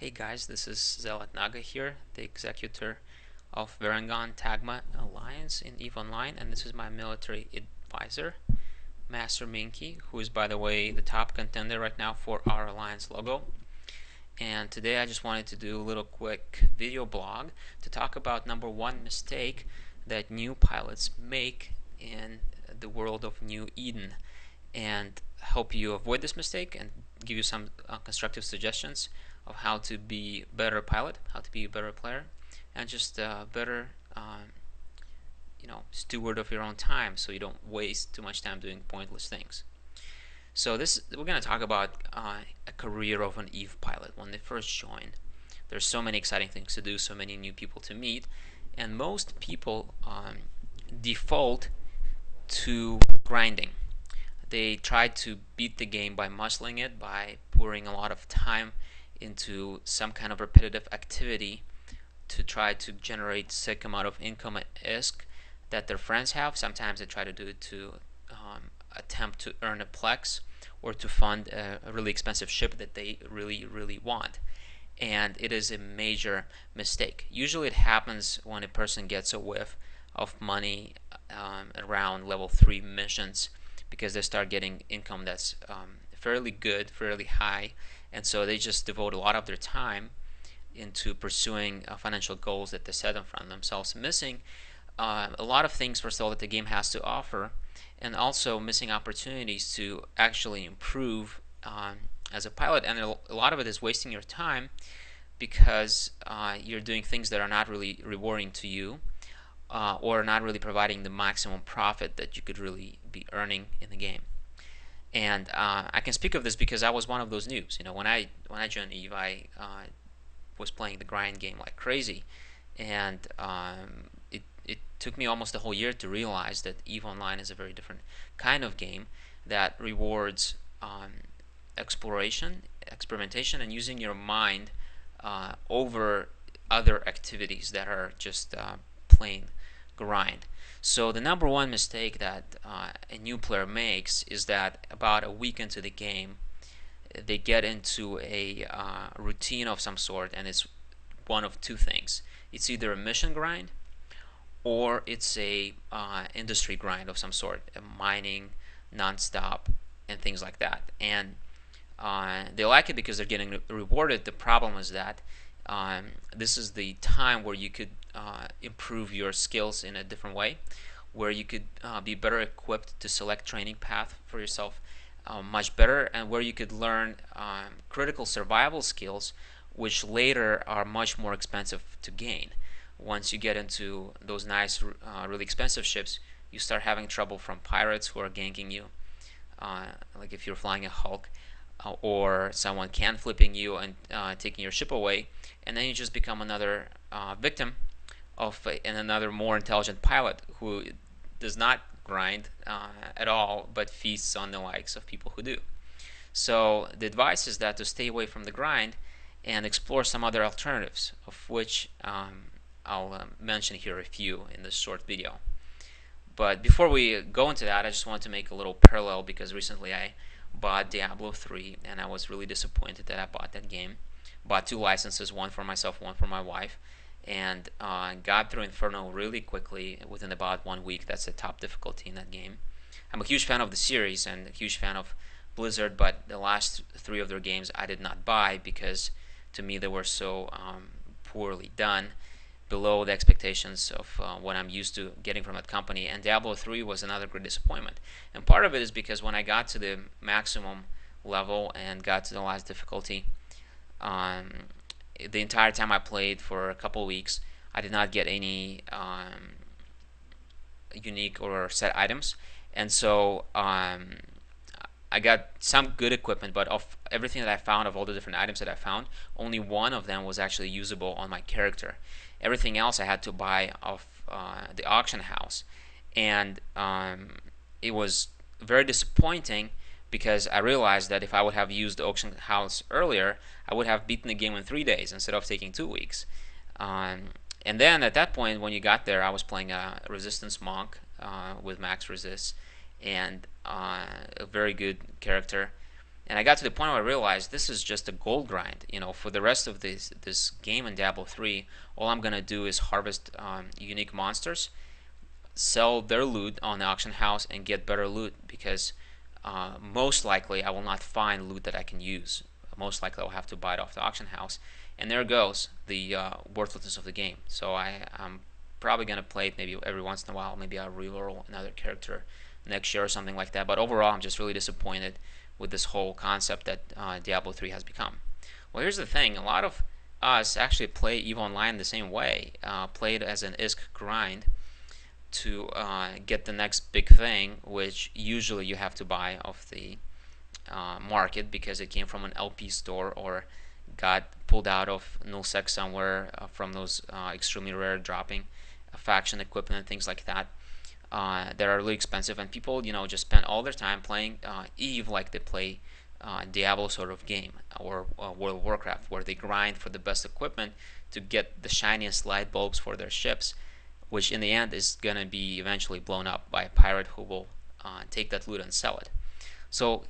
Hey guys, this is Zealot Naga here, the executor of Varangon Tagma Alliance in EVE Online, and this is my military advisor, Master Minky, who is, by the way, the top contender right now for our alliance logo. And today I just wanted to do a little quick video blog to talk about number one mistake that new pilots make in the world of New Eden, and help you avoid this mistake and give you some constructive suggestions of how to be a better pilot, how to be a better player, and just a better steward of your own time, so you don't waste too much time doing pointless things. So we're going to talk about a career of an EVE pilot when they first join. There's so many exciting things to do, so many new people to meet, and most people default to grinding. They try to beat the game by muscling it, by pouring a lot of time into some kind of repetitive activity to try to generate sick amount of income at ISK that their friends have. Sometimes they try to do it to attempt to earn a Plex or to fund a really expensive ship that they really want. And it is a major mistake. Usually it happens when a person gets a whiff of money around level 3 missions, because they start getting income that's fairly good, fairly high, and so they just devote a lot of their time into pursuing financial goals that they set in front of themselves, missing a lot of things, first of all, that the game has to offer, and also missing opportunities to actually improve as a pilot. And a lot of it is wasting your time because you're doing things that are not really rewarding to you, or not really providing the maximum profit that you could really be earning in the game. And I can speak of this because I was one of those noobs. When I joined EVE, I was playing the grind game like crazy, and it took me almost a whole year to realize that EVE Online is a very different kind of game that rewards exploration, experimentation, and using your mind over other activities that are just plain grind. So the number one mistake that a new player makes is that about a week into the game, they get into a routine of some sort, and it's one of two things. It's either a mission grind or it's a industry grind of some sort, mining non-stop and things like that. And they like it because they're getting rewarded. The problem is that this is the time where you could improve your skills in a different way, where you could be better equipped to select training path for yourself much better, and where you could learn critical survival skills, which later are much more expensive to gain. Once you get into those nice, really expensive ships, you start having trouble from pirates who are ganking you, like if you're flying a Hulk, or someone can flipping you and taking your ship away, and then you just become another victim of another more intelligent pilot who does not grind at all, but feasts on the likes of people who do. So the advice is that to stay away from the grind and explore some other alternatives, of which I'll mention here a few in this short video. But before we go into that, I just want to make a little parallel, because recently I bought Diablo 3 and I was really disappointed that I bought that game. Bought two licenses, one for myself, one for my wife, and got through Inferno really quickly within about 1 week. That's the top difficulty in that game. I'm a huge fan of the series and a huge fan of Blizzard, but the last three of their games I did not buy because to me they were so poorly done, below the expectations of what I'm used to getting from that company. And Diablo 3 was another great disappointment. And part of it is because when I got to the maximum level and got to the last difficulty, the entire time I played for a couple weeks, I did not get any unique or set items, and so I got some good equipment, but of everything that I found, of all the different items that I found, only one of them was actually usable on my character. Everything else I had to buy off the auction house, and it was very disappointing, because I realized that if I would have used the auction house earlier, I would have beaten the game in 3 days instead of taking 2 weeks. And then at that point, when you got there, I was playing a resistance monk with max resist and a very good character. And I got to the point where I realized this is just a gold grind. For the rest of this game in Diablo 3, all I'm gonna do is harvest unique monsters, sell their loot on the auction house, and get better loot, because most likely I will not find loot that I can use. Most likely I'll have to buy it off the auction house, and there goes the worthlessness of the game. So I'm probably gonna play it maybe every once in a while. Maybe I'll reroll another character next year or something like that. But overall, I'm just really disappointed with this whole concept that Diablo 3 has become. Well, here's the thing: a lot of us actually play EVE Online the same way, play it as an ISK grind to get the next big thing, which usually you have to buy off the market because it came from an LP store or got pulled out of nullsec somewhere from those extremely rare dropping faction equipment and things like that that are really expensive. And people, just spend all their time playing EVE like they play Diablo sort of game, or World of Warcraft, where they grind for the best equipment to get the shiniest light bulbs for their ships, which in the end is going to be eventually blown up by a pirate who will take that loot and sell it. So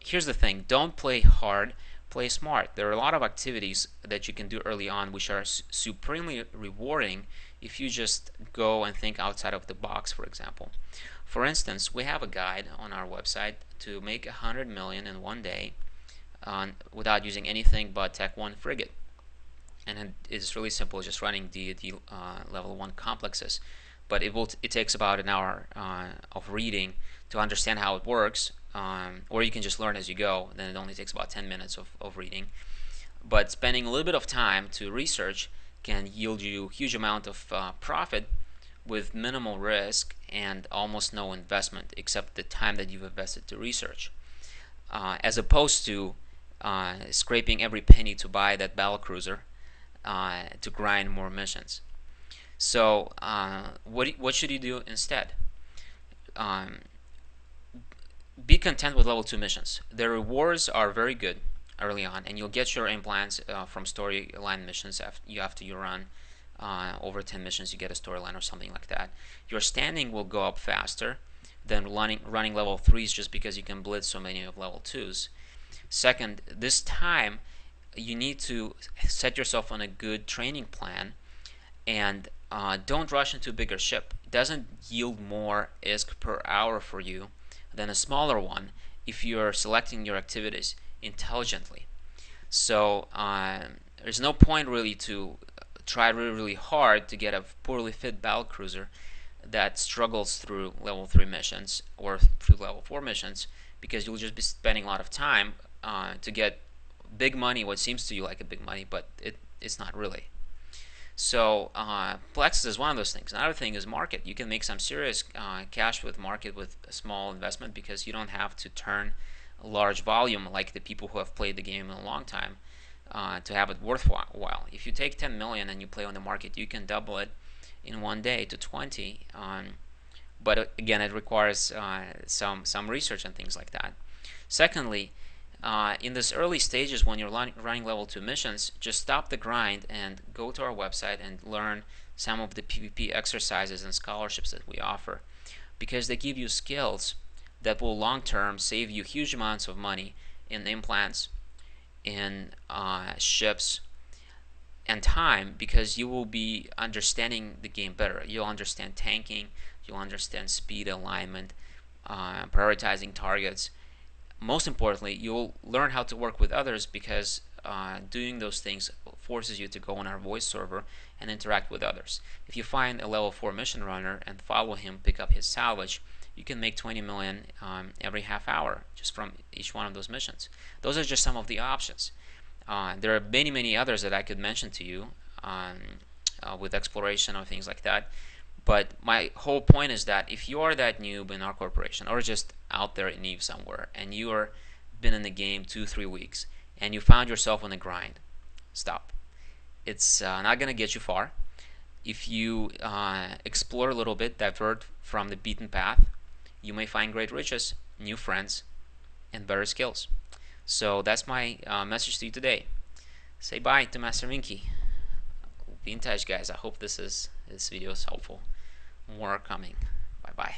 here's the thing: don't play hard, play smart. There are a lot of activities that you can do early on which are supremely rewarding if you just go and think outside of the box. For example, for instance, we have a guide on our website to make 100 million in one day without using anything but Tech 1 frigate. And it's really simple, just running the level 1 complexes. But it takes about an hour of reading to understand how it works, or you can just learn as you go. Then it only takes about 10 minutes of reading. But spending a little bit of time to research can yield you a huge amount of profit with minimal risk and almost no investment except the time that you've invested to research, as opposed to scraping every penny to buy that battlecruiser to grind more missions. So what should you do instead? Be content with level 2 missions. The rewards are very good early on, and you'll get your implants from storyline missions after you run over 10 missions. You get a storyline or something like that. Your standing will go up faster than running level 3s, just because you can blitz so many of level 2s. Second, this time you need to set yourself on a good training plan, and don't rush into a bigger ship. It doesn't yield more ISK per hour for you than a smaller one if you're selecting your activities intelligently. So there's no point really to try really hard to get a poorly fit battlecruiser that struggles through level 3 missions or through level 4 missions, because you'll just be spending a lot of time to get big money, what seems to you like a big money, but it's not really. So Plexus is one of those things. Another thing is market. You can make some serious cash with market with a small investment, because you don't have to turn a large volume like the people who have played the game in a long time to have it worthwhile. If you take 10 million and you play on the market, you can double it in one day to 20. But again, it requires some research and things like that. Secondly, in this early stages, when you're running level 2 missions, just stop the grind and go to our website and learn some of the PvP exercises and scholarships that we offer, because they give you skills that will long term save you huge amounts of money in implants, in ships, and time, because you will be understanding the game better. You'll understand tanking, you'll understand speed, alignment, prioritizing targets. Most importantly, you'll learn how to work with others, because doing those things forces you to go on our voice server and interact with others. If you find a level 4 mission runner and follow him, pick up his salvage, you can make 20 million every half hour just from each one of those missions. Those are just some of the options. There are many others that I could mention to you with exploration or things like that. But my whole point is that if you are that noob in our corporation, or just out there in EVE somewhere, and you are been in the game 2-3 weeks, and you found yourself on the grind, stop. It's not going to get you far. If you explore a little bit, divert from the beaten path, you may find great riches, new friends, and better skills. So that's my message to you today. Say bye to Master Minky. Be in touch, guys. I hope this video is helpful. More coming. Bye bye.